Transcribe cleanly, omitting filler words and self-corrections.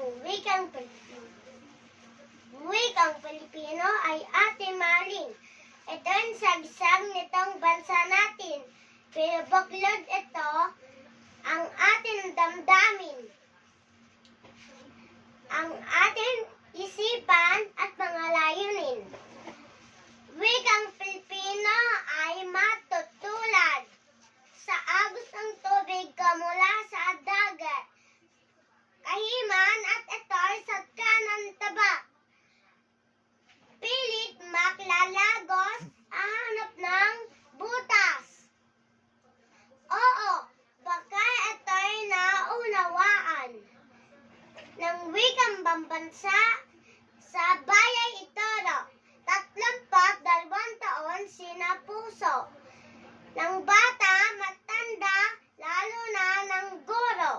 ng wikang Pilipino. Wikang Pilipino ay ating mahalin. Ito ang sagsag nitong bansa natin. Pero buklod ito ang ating damdamin, ang ating isipan at mga layunin. Wikang Pilipino ay matutulad sa agos ng tubig kamula sa dagat, kahiman at ito'y satka ng taba. Pilit maklalagos, hahanap ng butas. Oo, baka ito'y naunawaan ng wikang pambansa sa bayay itoro. 32 taon sinapuso ng bata, matanda, lalo na ng guro.